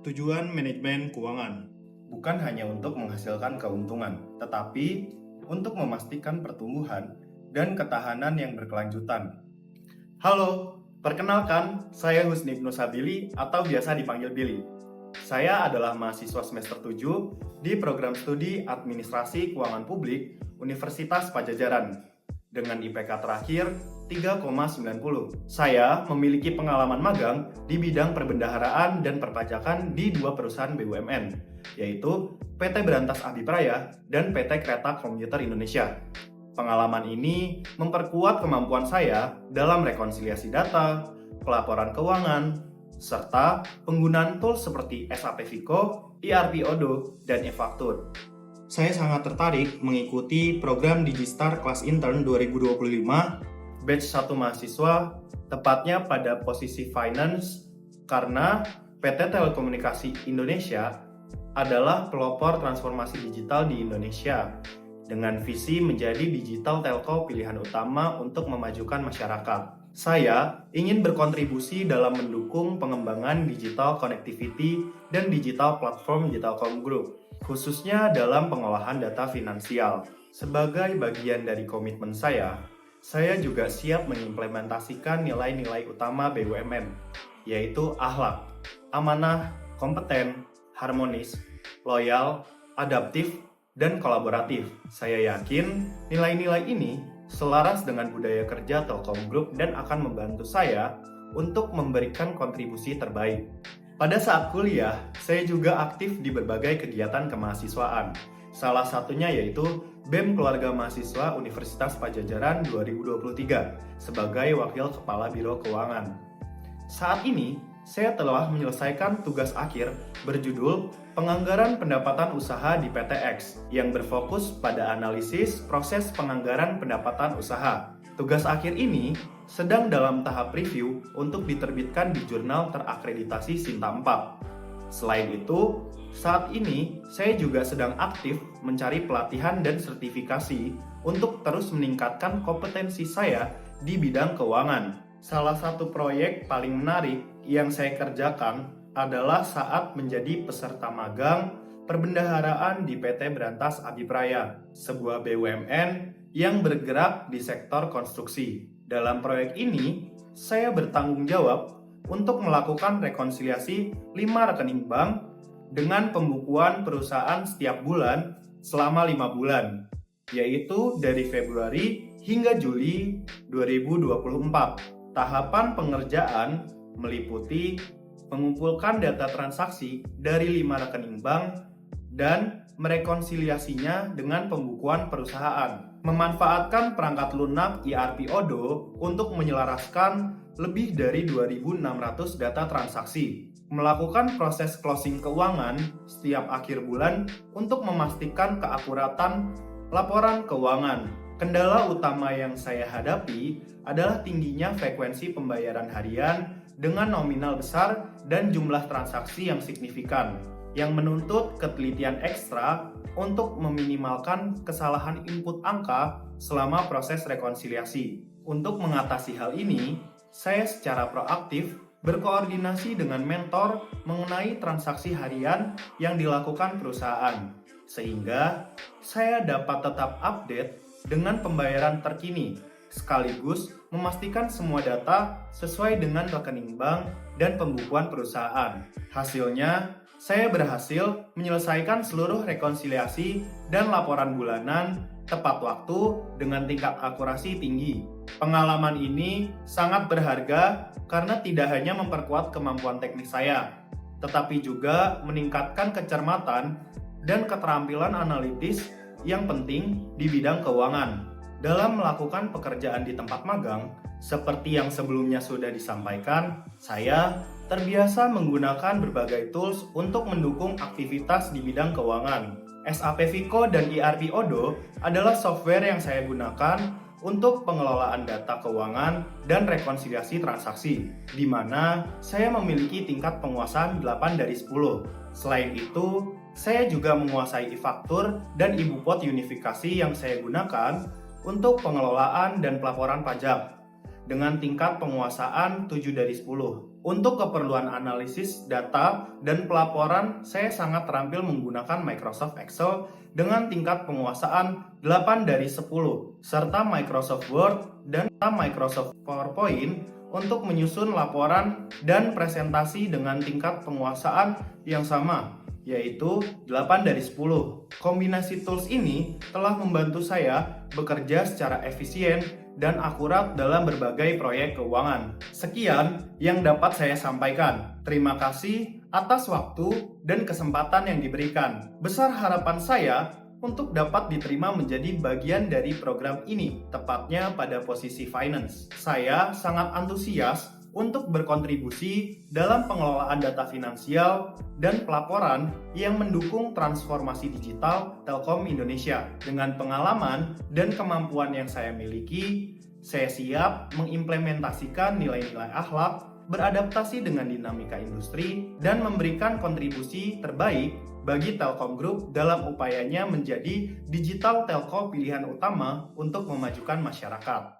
tujuan manajemen keuangan. Bukan hanya untuk menghasilkan keuntungan, tetapi untuk memastikan pertumbuhan dan ketahanan yang berkelanjutan. Halo, perkenalkan, saya Husni Ibnu Sabili atau biasa dipanggil Billy. Saya adalah mahasiswa semester 7 di program studi Administrasi Keuangan Publik Universitas Padjadjaran dengan IPK terakhir 3,90. Saya memiliki pengalaman magang di bidang perbendaharaan dan perpajakan di dua perusahaan BUMN, yaitu PT Berantas Abipraya dan PT Kereta Komuter Indonesia. Pengalaman ini memperkuat kemampuan saya dalam rekonsiliasi data, pelaporan keuangan, serta penggunaan tools seperti SAP Vico, ERP Odoo, dan e-faktur. Saya sangat tertarik mengikuti program Digistar Kelas Intern 2025 Batch 1 mahasiswa, tepatnya pada posisi finance, karena PT Telekomunikasi Indonesia adalah pelopor transformasi digital di Indonesia dengan visi menjadi digital telco pilihan utama untuk memajukan masyarakat. Saya ingin berkontribusi dalam mendukung pengembangan digital connectivity dan digital platform Digitalcom Group, khususnya dalam pengolahan data finansial. Sebagai bagian dari komitmen saya juga siap mengimplementasikan nilai-nilai utama BUMN, yaitu akhlak, amanah, kompeten, harmonis, loyal, adaptif, dan kolaboratif. Saya yakin nilai-nilai ini selaras dengan budaya kerja Telkom Group dan akan membantu saya untuk memberikan kontribusi terbaik. Pada saat kuliah, saya juga aktif di berbagai kegiatan kemahasiswaan. Salah satunya yaitu BEM Keluarga Mahasiswa Universitas Padjadjaran 2023 sebagai Wakil Kepala Biro Keuangan. Saat ini, saya telah menyelesaikan tugas akhir berjudul Penganggaran Pendapatan Usaha di PTX yang berfokus pada analisis proses penganggaran pendapatan usaha. Tugas akhir ini sedang dalam tahap review untuk diterbitkan di jurnal terakreditasi Sinta 4. Selain itu, saat ini saya juga sedang aktif mencari pelatihan dan sertifikasi untuk terus meningkatkan kompetensi saya di bidang keuangan. Salah satu proyek paling menarik yang saya kerjakan adalah saat menjadi peserta magang perbendaharaan di PT Berantas Abipraya, sebuah BUMN yang bergerak di sektor konstruksi. Dalam proyek ini, saya bertanggung jawab untuk melakukan rekonsiliasi 5 rekening bank dengan pembukuan perusahaan setiap bulan selama 5 bulan, yaitu dari Februari hingga Juli 2024. Tahapan pengerjaan meliputi mengumpulkan data transaksi dari 5 rekening bank dan merekonsiliasinya dengan pembukuan perusahaan. Memanfaatkan perangkat lunak ERP Odoo untuk menyelaraskan lebih dari 2.600 data transaksi. Melakukan proses closing keuangan setiap akhir bulan untuk memastikan keakuratan laporan keuangan. Kendala utama yang saya hadapi adalah tingginya frekuensi pembayaran harian dengan nominal besar dan jumlah transaksi yang signifikan, yang menuntut ketelitian ekstra untuk meminimalkan kesalahan input angka selama proses rekonsiliasi. Untuk mengatasi hal ini, saya secara proaktif berkoordinasi dengan mentor mengenai transaksi harian yang dilakukan perusahaan, sehingga saya dapat tetap update dengan pembayaran terkini, sekaligus memastikan semua data sesuai dengan rekening bank dan pembukuan perusahaan. Hasilnya, saya berhasil menyelesaikan seluruh rekonsiliasi dan laporan bulanan tepat waktu dengan tingkat akurasi tinggi. Pengalaman ini sangat berharga karena tidak hanya memperkuat kemampuan teknis saya, tetapi juga meningkatkan kecermatan dan keterampilan analitis yang penting di bidang keuangan. Dalam melakukan pekerjaan di tempat magang, seperti yang sebelumnya sudah disampaikan, saya terbiasa menggunakan berbagai tools untuk mendukung aktivitas di bidang keuangan. SAP Vico dan ERP Odoo adalah software yang saya gunakan untuk pengelolaan data keuangan dan rekonsiliasi transaksi, di mana saya memiliki tingkat penguasaan 8 dari 10. Selain itu, saya juga menguasai e-faktur dan ibu pot unifikasi yang saya gunakan untuk pengelolaan dan pelaporan pajak dengan tingkat penguasaan 7 dari 10. Untuk keperluan analisis data dan pelaporan, saya sangat terampil menggunakan Microsoft Excel dengan tingkat penguasaan 8 dari 10, serta Microsoft Word dan Microsoft PowerPoint untuk menyusun laporan dan presentasi dengan tingkat penguasaan yang sama, yaitu 8 dari 10. Kombinasi tools ini telah membantu saya bekerja secara efisien dan akurat dalam berbagai proyek keuangan. Sekian yang dapat saya sampaikan. Terima kasih atas waktu dan kesempatan yang diberikan. Besar harapan saya untuk dapat diterima menjadi bagian dari program ini, tepatnya pada posisi finance. Saya sangat antusias untuk berkontribusi dalam pengelolaan data finansial dan pelaporan yang mendukung transformasi digital Telkom Indonesia. Dengan pengalaman dan kemampuan yang saya miliki, saya siap mengimplementasikan nilai-nilai akhlak, beradaptasi dengan dinamika industri, dan memberikan kontribusi terbaik bagi Telkom Group dalam upayanya menjadi digital telco pilihan utama untuk memajukan masyarakat.